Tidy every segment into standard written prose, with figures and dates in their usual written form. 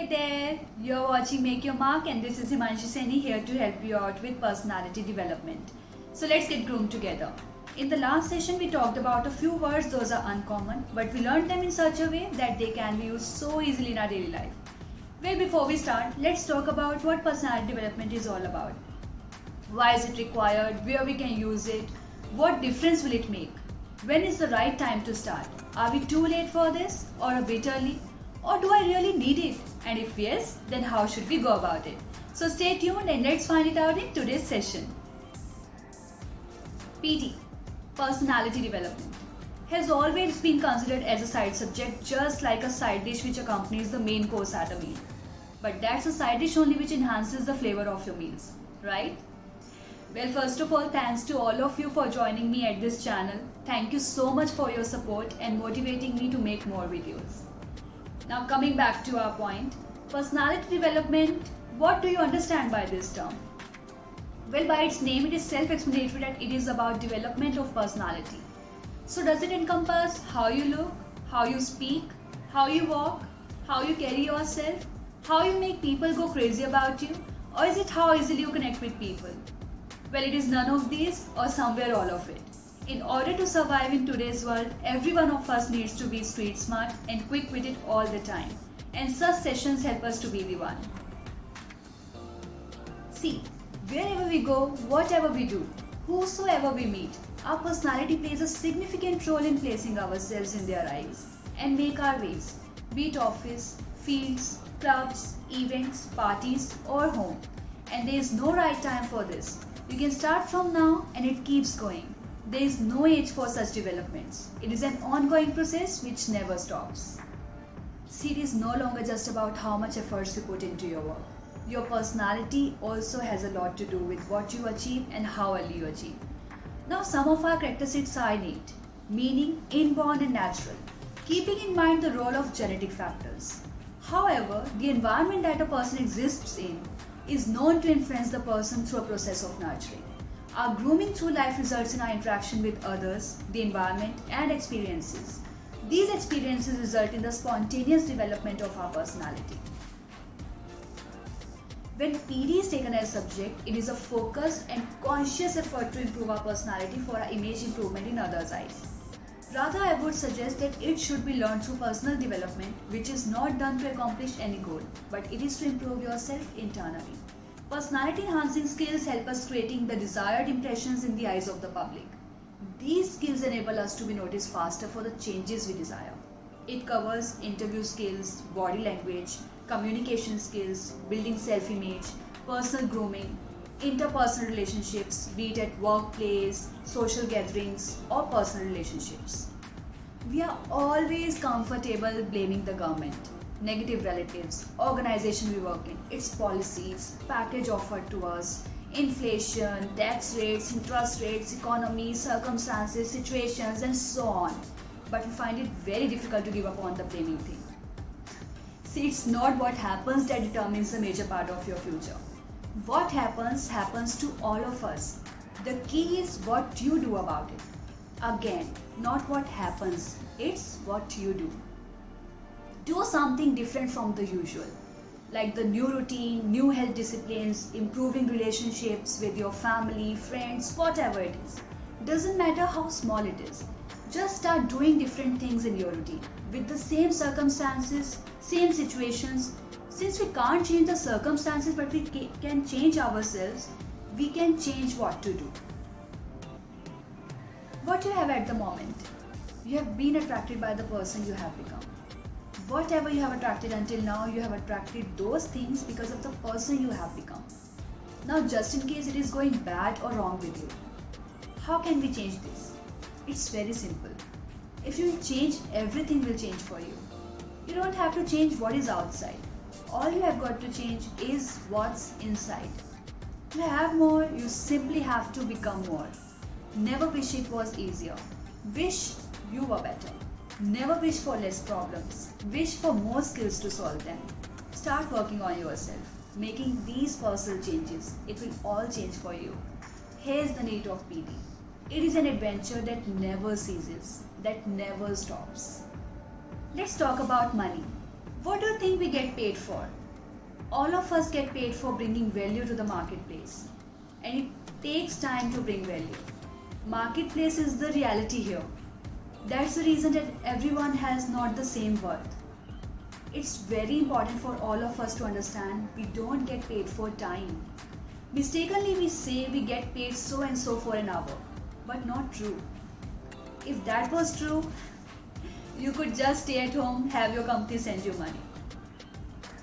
there, you're watching Make Your Mark and this is Himanshi Saini here to help you out with personality development. So let's get groomed together. In the last session we talked about a few words, those are uncommon, but we learned them in such a way that they can be used so easily in our daily life. Well, before we start, let's talk about what personality development is all about. Why is it required, where we can use it, what difference will it make, when is the right time to start, are we too late for this or a bit early? Or do I really need it? And if yes, then how should we go about it? So stay tuned and let's find it out in today's session. PT, personality development, has always been considered as a side subject, just like a side dish which accompanies the main course at a meal. But that's a side dish only which enhances the flavor of your meals, right? Well, first of all, thanks to all of you for joining me at this channel. Thank you so much for your support and motivating me to make more videos. Now coming back to our point, personality development, what do you understand by this term? Well, by its name it is self-explanatory that it is about development of personality. So does it encompass how you look, how you speak, how you walk, how you carry yourself, how you make people go crazy about you, or is it how easily you connect with people? Well, it is none of these or somewhere all of it. In order to survive in today's world, every one of us needs to be street smart and quick-witted all the time. And such sessions help us to be the one. See, wherever we go, whatever we do, whosoever we meet, our personality plays a significant role in placing ourselves in their eyes and make our ways, be it office, fields, clubs, events, parties or home. And there is no right time for this. You can start from now and it keeps going. There is no age for such developments. It is an ongoing process which never stops. See, it is no longer just about how much efforts you put into your work. Your personality also has a lot to do with what you achieve and how early you achieve. Now, some of our characteristics are innate, meaning inborn and natural, keeping in mind the role of genetic factors. However, the environment that a person exists in is known to influence the person through a process of nurturing. Our grooming through life results in our interaction with others, the environment, and experiences. These experiences result in the spontaneous development of our personality. When PD is taken as subject, it is a focused and conscious effort to improve our personality for our image improvement in others' eyes. Rather, I would suggest that it should be learned through personal development, which is not done to accomplish any goal, but it is to improve yourself internally. Personality enhancing skills help us creating the desired impressions in the eyes of the public. These skills enable us to be noticed faster for the changes we desire. It covers interview skills, body language, communication skills, building self-image, personal grooming, interpersonal relationships, be it at workplace, social gatherings, or personal relationships. We are always comfortable blaming the government, negative relatives, organization we work in, its policies, package offered to us, inflation, tax rates, interest rates, economy, circumstances, situations, and so on. But we find it very difficult to give up on the blaming thing. See, it's not what happens that determines the major part of your future. What happens to all of us. The key is what you do about it. Again, not what happens, it's what you do. Do something different from the usual, like the new routine, new health disciplines, improving relationships with your family, friends, whatever it is. Doesn't matter how small it is. Just start doing different things in your routine with the same circumstances, same situations. Since we can't change the circumstances but we can change ourselves, we can change what to do. What you have at the moment, you have been attracted by the person you have become. Whatever you have attracted until now, you have attracted those things because of the person you have become. Now, just in case it is going bad or wrong with you, how can we change this? It's very simple. If you change, everything will change for you. You don't have to change what is outside. All you have got to change is what's inside. To have more, you simply have to become more. Never wish it was easier. Wish you were better. Never wish for less problems. Wish for more skills to solve them. Start working on yourself, making these personal changes. It will all change for you. Here's the need of PD. It is an adventure that never ceases, that never stops. Let's talk about money. What do you think we get paid for? All of us get paid for bringing value to the marketplace, and it takes time to bring value. Marketplace is the reality here. That's the reason that everyone has not the same worth. It's very important for all of us to understand we don't get paid for time. Mistakenly, we say we get paid so and so for an hour, but not true. If that was true, you could just stay at home, have your company send you money.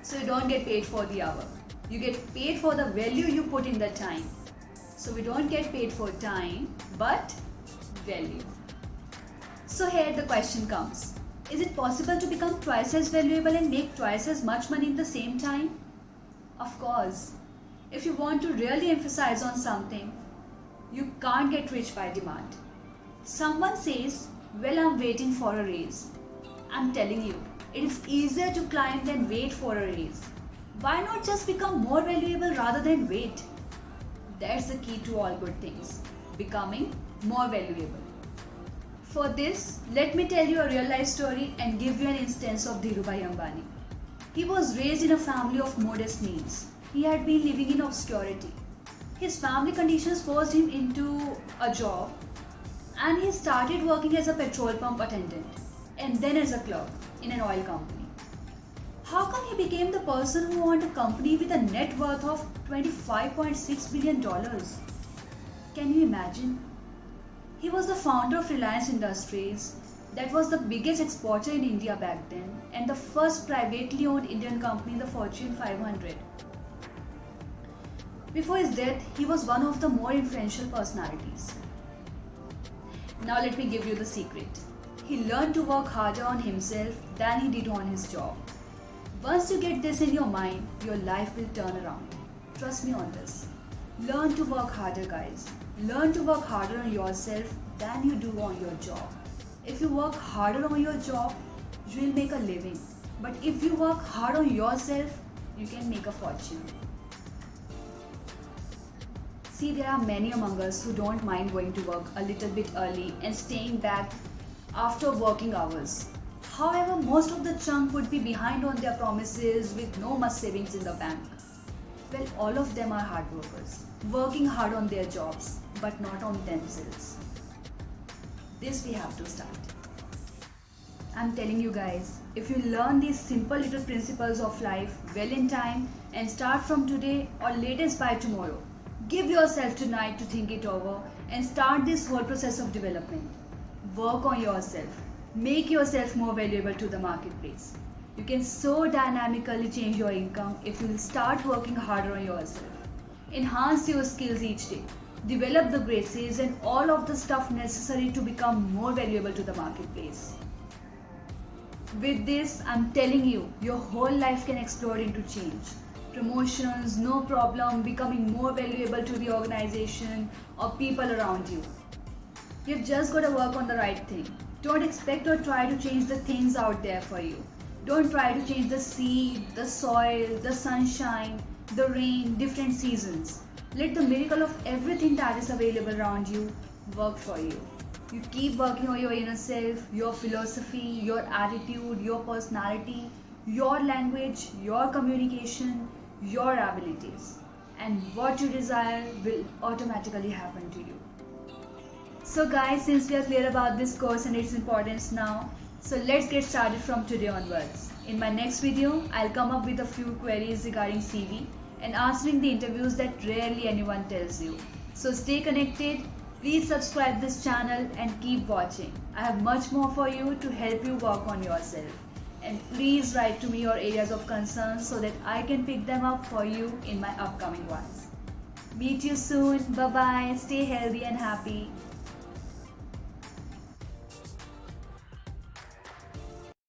So you don't get paid for the hour. You get paid for the value you put in the time. So we don't get paid for time, but value. So here the question comes. Is it possible to become twice as valuable and make twice as much money in the same time? Of course. If you want to really emphasize on something, you can't get rich by demand. Someone says, well, I'm waiting for a raise. I'm telling you, it is easier to climb than wait for a raise. Why not just become more valuable rather than wait? That's the key to all good things, becoming more valuable. For this, let me tell you a real life story and give you an instance of Dhirubhai Ambani. He was raised in a family of modest means. He had been living in obscurity. His family conditions forced him into a job, and he started working as a petrol pump attendant and then as a clerk in an oil company. How come he became the person who owned a company with a net worth of $25.6 billion? Can you imagine? He was the founder of Reliance Industries, that was the biggest exporter in India back then, and the first privately owned Indian company in the Fortune 500. Before his death, he was one of the more influential personalities. Now let me give you the secret. He learned to work harder on himself than he did on his job. Once you get this in your mind, your life will turn around. Trust me on this. Learn to work harder, guys. Learn to work harder on yourself than you do on your job. If you work harder on your job, you will make a living. But if you work hard on yourself, you can make a fortune. See, there are many among us who don't mind going to work a little bit early and staying back after working hours. However, most of the chunk would be behind on their promises with no much savings in the bank. Well, all of them are hard workers, working hard on their jobs, but not on themselves. This we have to start. I'm telling you guys, if you learn these simple little principles of life well in time and start from today or latest by tomorrow, give yourself tonight to think it over and start this whole process of development. Work on yourself. Make yourself more valuable to the marketplace. You can so dynamically change your income if you start working harder on yourself. Enhance your skills each day. Develop the graces and all of the stuff necessary to become more valuable to the marketplace. With this, I'm telling you, your whole life can explode into change. Promotions, no problem, becoming more valuable to the organization or people around you. You've just got to work on the right thing. Don't expect or try to change the things out there for you. Don't try to change the seed, the soil, the sunshine, the rain, different seasons. Let the miracle of everything that is available around you work for you. You keep working on your inner self, your philosophy, your attitude, your personality, your language, your communication, your abilities. And what you desire will automatically happen to you. So guys, since we are clear about this course and its importance now, so let's get started from today onwards. In my next video, I'll come up with a few queries regarding CV and answering the interviews that rarely anyone tells you. So stay connected, please subscribe this channel and keep watching. I have much more for you to help you work on yourself. And please write to me your areas of concern so that I can pick them up for you in my upcoming ones. Meet you soon. Bye bye. Stay healthy and happy.